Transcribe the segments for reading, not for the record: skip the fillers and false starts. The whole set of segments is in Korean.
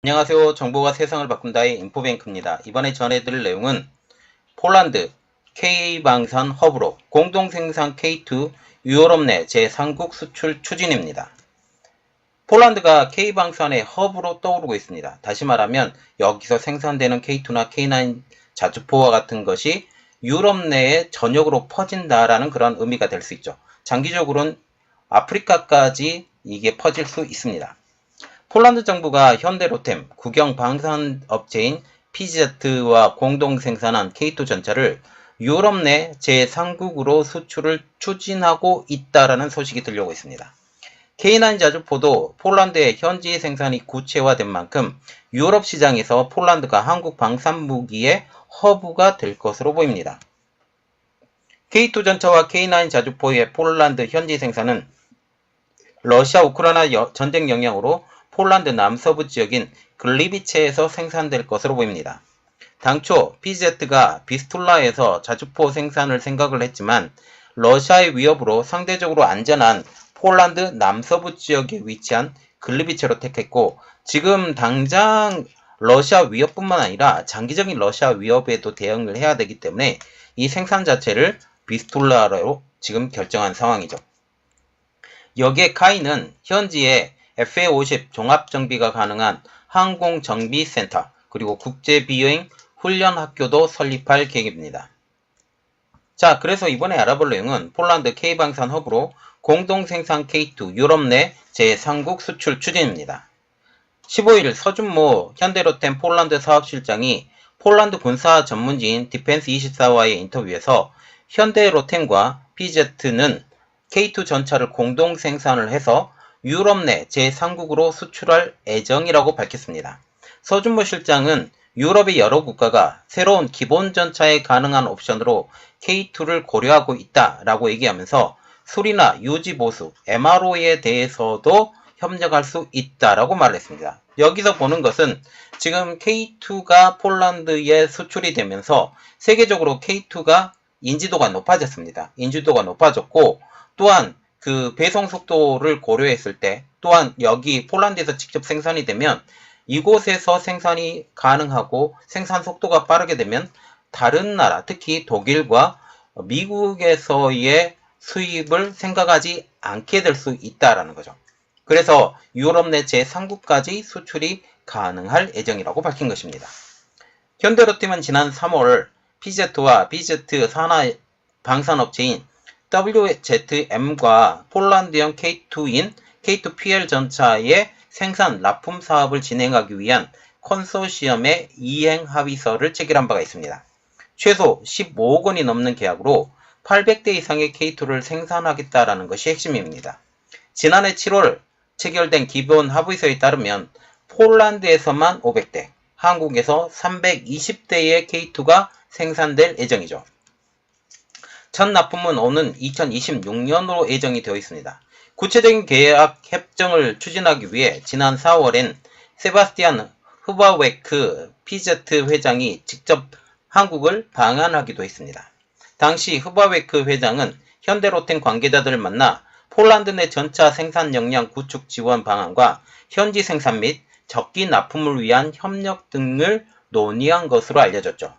안녕하세요. 정보가 세상을 바꾼다의 인포뱅크입니다. 이번에 전해드릴 내용은 폴란드 K방산 허브로 공동생산 K2 유럽 내 제3국 수출 추진입니다. 폴란드가 K방산의 허브로 떠오르고 있습니다. 다시 말하면 여기서 생산되는 K2나 K9 자주포와 같은 것이 유럽 내에 전역으로 퍼진다라는 그런 의미가 될 수 있죠. 장기적으로는 아프리카까지 이게 퍼질 수 있습니다. 폴란드 정부가 현대로템, 국영 방산업체인 PZ와 공동 생산한 K2 전차를 유럽 내 제3국으로 수출을 추진하고 있다라는 소식이 들려오고 있습니다. K9 자주포도 폴란드의 현지 생산이 구체화된 만큼 유럽 시장에서 폴란드가 한국 방산 무기의 허브가 될 것으로 보입니다. K2 전차와 K9 자주포의 폴란드 현지 생산은 러시아 우크라이나 전쟁 영향으로 폴란드 남서부 지역인 글리비체에서 생산될 것으로 보입니다. 당초 PZ가 비스툴라에서 자주포 생산을 생각을 했지만 러시아의 위협으로 상대적으로 안전한 폴란드 남서부 지역에 위치한 글리비체로 택했고, 지금 당장 러시아 위협뿐만 아니라 장기적인 러시아 위협에도 대응을 해야 되기 때문에 이 생산 자체를 비스툴라로 지금 결정한 상황이죠. 여기에 카이는 현지에 FA-50 종합정비가 가능한 항공정비센터 그리고 국제비행 훈련학교도 설립할 계획입니다. 자, 그래서 이번에 알아볼 내용은 폴란드 K방산 허브로 공동생산 K2 유럽 내 제3국 수출 추진입니다. 15일 서준모 현대로템 폴란드 사업실장이 폴란드 군사 전문지인 디펜스24와의 인터뷰에서 현대로템과 PZ는 K2 전차를 공동 생산을 해서 유럽 내 제3국으로 수출할 예정이라고 밝혔습니다. 서준모 실장은 유럽의 여러 국가가 새로운 기본 전차에 가능한 옵션으로 K2를 고려하고 있다라고 얘기하면서 수리나 유지 보수, MRO에 대해서도 협력할 수 있다라고 말했습니다. 여기서 보는 것은 지금 K2가 폴란드에 수출이 되면서 세계적으로 K2가 인지도가 높아졌습니다. 인지도가 높아졌고, 또한 그 배송 속도를 고려했을 때, 또한 여기 폴란드에서 직접 생산이 되면 이곳에서 생산이 가능하고 생산 속도가 빠르게 되면 다른 나라, 특히 독일과 미국에서의 수입을 생각하지 않게 될 수 있다라는 거죠. 그래서 유럽 내 제3국까지 수출이 가능할 예정이라고 밝힌 것입니다. 현대로템은 지난 3월 PZ와 BZ 산하 방산업체인 WZM과 폴란드형 K2인 K2PL 전차의 생산 납품 사업을 진행하기 위한 컨소시엄의 이행 합의서를 체결한 바가 있습니다. 최소 15억 원이 넘는 계약으로 800대 이상의 K2를 생산하겠다라는 것이 핵심입니다. 지난해 7월 체결된 기본 합의서에 따르면 폴란드에서만 500대, 한국에서 320대의 K2가 생산될 예정이죠. 첫 납품은 오는 2026년으로 예정이 되어 있습니다. 구체적인 계약 협정을 추진하기 위해 지난 4월엔 세바스티안 흐바웨크 PZ 회장이 직접 한국을 방한하기도 했습니다. 당시 흐바웨크 회장은 현대로템 관계자들을 만나 폴란드 내 전차 생산 역량 구축 지원 방안과 현지 생산 및 적기 납품을 위한 협력 등을 논의한 것으로 알려졌죠.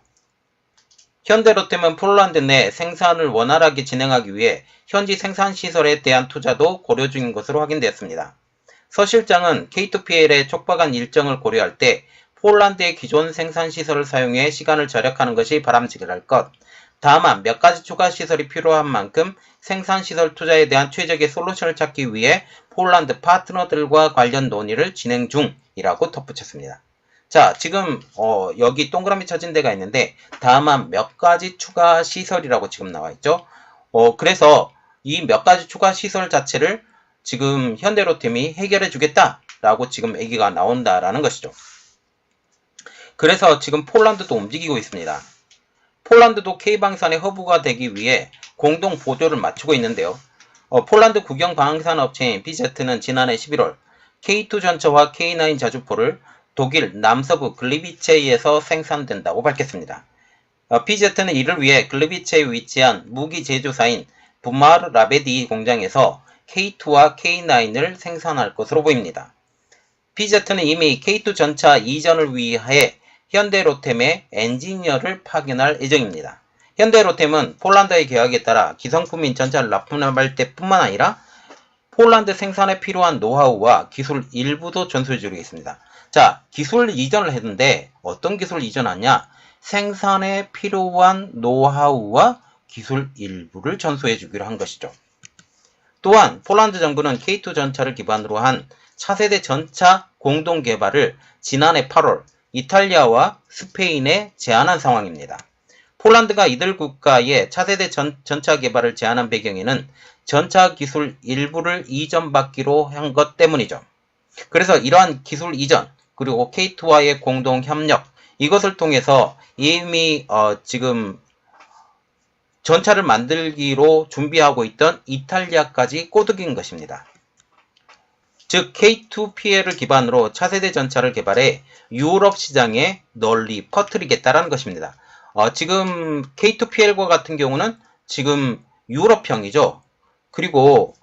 현대로템은 폴란드 내 생산을 원활하게 진행하기 위해 현지 생산시설에 대한 투자도 고려 중인 것으로 확인되었습니다. 서 실장은 K2PL의 촉박한 일정을 고려할 때 폴란드의 기존 생산시설을 사용해 시간을 절약하는 것이 바람직할 것, 다만 몇 가지 추가 시설이 필요한 만큼 생산시설 투자에 대한 최적의 솔루션을 찾기 위해 폴란드 파트너들과 관련 논의를 진행 중이라고 덧붙였습니다. 자, 지금 여기 동그라미 쳐진 데가 있는데 다만 몇 가지 추가 시설이라고 지금 나와 있죠. 그래서 이 몇 가지 추가 시설 자체를 지금 현대로템이 해결해 주겠다라고 지금 얘기가 나온다라는 것이죠. 그래서 지금 폴란드도 움직이고 있습니다. 폴란드도 K방산의 허브가 되기 위해 공동 보조를 맞추고 있는데요. 폴란드 국영 방산업체인 PZ는 지난해 11월 K2 전차와 K9 자주포를 독일 남서부 글리비체이에서 생산된다고 밝혔습니다. PZ는 이를 위해 글리비체에 위치한 무기 제조사인 부마르 라베디 공장에서 K2와 K9을 생산할 것으로 보입니다. PZ는 이미 K2 전차 이전을 위해 현대로템의 엔지니어를 파견할 예정입니다. 현대로템은 폴란드의 계약에 따라 기성품인 전차를 납품할 때뿐만 아니라 폴란드 생산에 필요한 노하우와 기술 일부도 전수해주겠습니다. 자, 기술 이전을 했는데 어떤 기술 이전하냐? 생산에 필요한 노하우와 기술 일부를 전수해주기로 한 것이죠. 또한 폴란드 정부는 K2 전차를 기반으로 한 차세대 전차 공동 개발을 지난해 8월 이탈리아와 스페인에 제안한 상황입니다. 폴란드가 이들 국가의 차세대 전차 개발을 제안한 배경에는 전차 기술 일부를 이전받기로 한 것 때문이죠. 그래서 이러한 기술 이전 그리고 K2와의 공동 협력 이것을 통해서 이미 지금 전차를 만들기로 준비하고 있던 이탈리아까지 꼬드긴 것입니다. 즉 K2PL을 기반으로 차세대 전차를 개발해 유럽 시장에 널리 퍼뜨리겠다는 것입니다. 지금 K2PL과 같은 경우는 지금 유럽형이죠. 그리고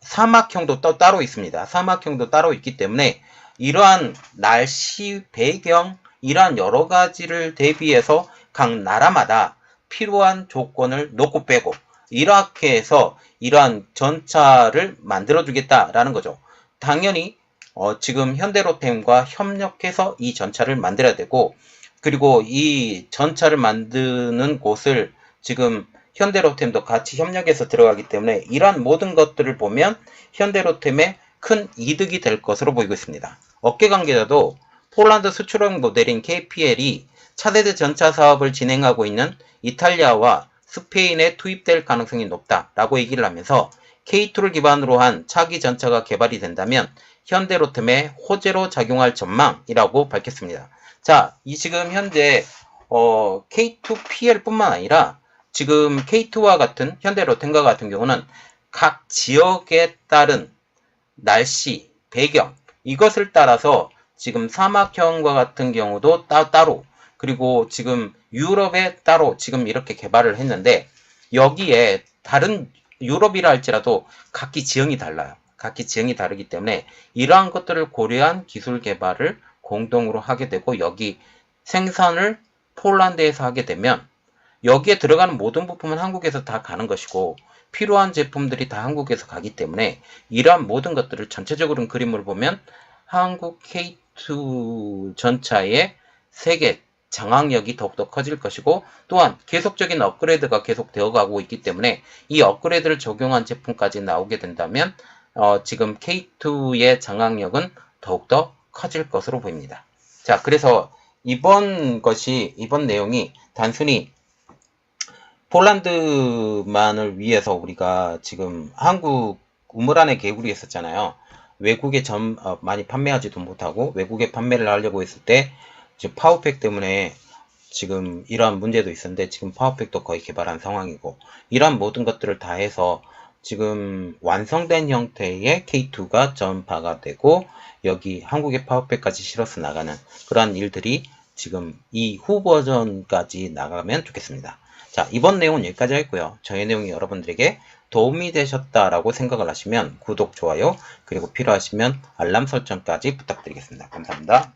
사막형도 또 따로 있습니다. 사막형도 따로 있기 때문에 이러한 날씨 배경, 이러한 여러 가지를 대비해서 각 나라마다 필요한 조건을 놓고 빼고 이렇게 해서 이러한 전차를 만들어주겠다라는 거죠. 당연히 지금 현대로템과 협력해서 이 전차를 만들어야 되고 그리고 이 전차를 만드는 곳을 지금 현대로템도 같이 협력해서 들어가기 때문에 이러한 모든 것들을 보면 현대로템에 큰 이득이 될 것으로 보이고 있습니다. 업계 관계자도 폴란드 수출형 모델인 KPL이 차세대 전차 사업을 진행하고 있는 이탈리아와 스페인에 투입될 가능성이 높다라고 얘기를 하면서 K2를 기반으로 한 차기 전차가 개발이 된다면 현대로템에 호재로 작용할 전망이라고 밝혔습니다. 자, 이 지금 현재 K2PL뿐만 아니라 지금 K2와 같은 현대로템과 같은 경우는 각 지역에 따른 날씨, 배경 이것을 따라서 지금 사막형과 같은 경우도 따로 그리고 지금 유럽에 따로 지금 이렇게 개발을 했는데 여기에 다른 유럽이라 할지라도 각기 지형이 달라요. 각기 지형이 다르기 때문에 이러한 것들을 고려한 기술 개발을 공동으로 하게 되고 여기 생산을 폴란드에서 하게 되면 여기에 들어가는 모든 부품은 한국에서 다 가는 것이고 필요한 제품들이 다 한국에서 가기 때문에 이러한 모든 것들을 전체적으로 그림을 보면 한국 K2 전차의 세계 장악력이 더욱더 커질 것이고 또한 계속적인 업그레이드가 계속 되어가고 있기 때문에 이 업그레이드를 적용한 제품까지 나오게 된다면 지금 K2의 장악력은 더욱더 커질 것으로 보입니다. 자, 그래서 이번 내용이 단순히 폴란드만을 위해서 우리가 지금 한국 우물안의 개구리 했었잖아요. 외국에 많이 판매하지도 못하고 외국에 판매를 하려고 했을 때 파워팩 때문에 지금 이러한 문제도 있었는데 지금 파워팩도 거의 개발한 상황이고 이러한 모든 것들을 다 해서 지금 완성된 형태의 K2가 전파가 되고 여기 한국의 파워팩까지 실어서 나가는 그러한 일들이 지금 이 후 버전까지 나가면 좋겠습니다. 자, 이번 내용은 여기까지 하고요. 저의 내용이 여러분들에게 도움이 되셨다라고 생각을 하시면 구독, 좋아요, 그리고 필요하시면 알람 설정까지 부탁드리겠습니다. 감사합니다.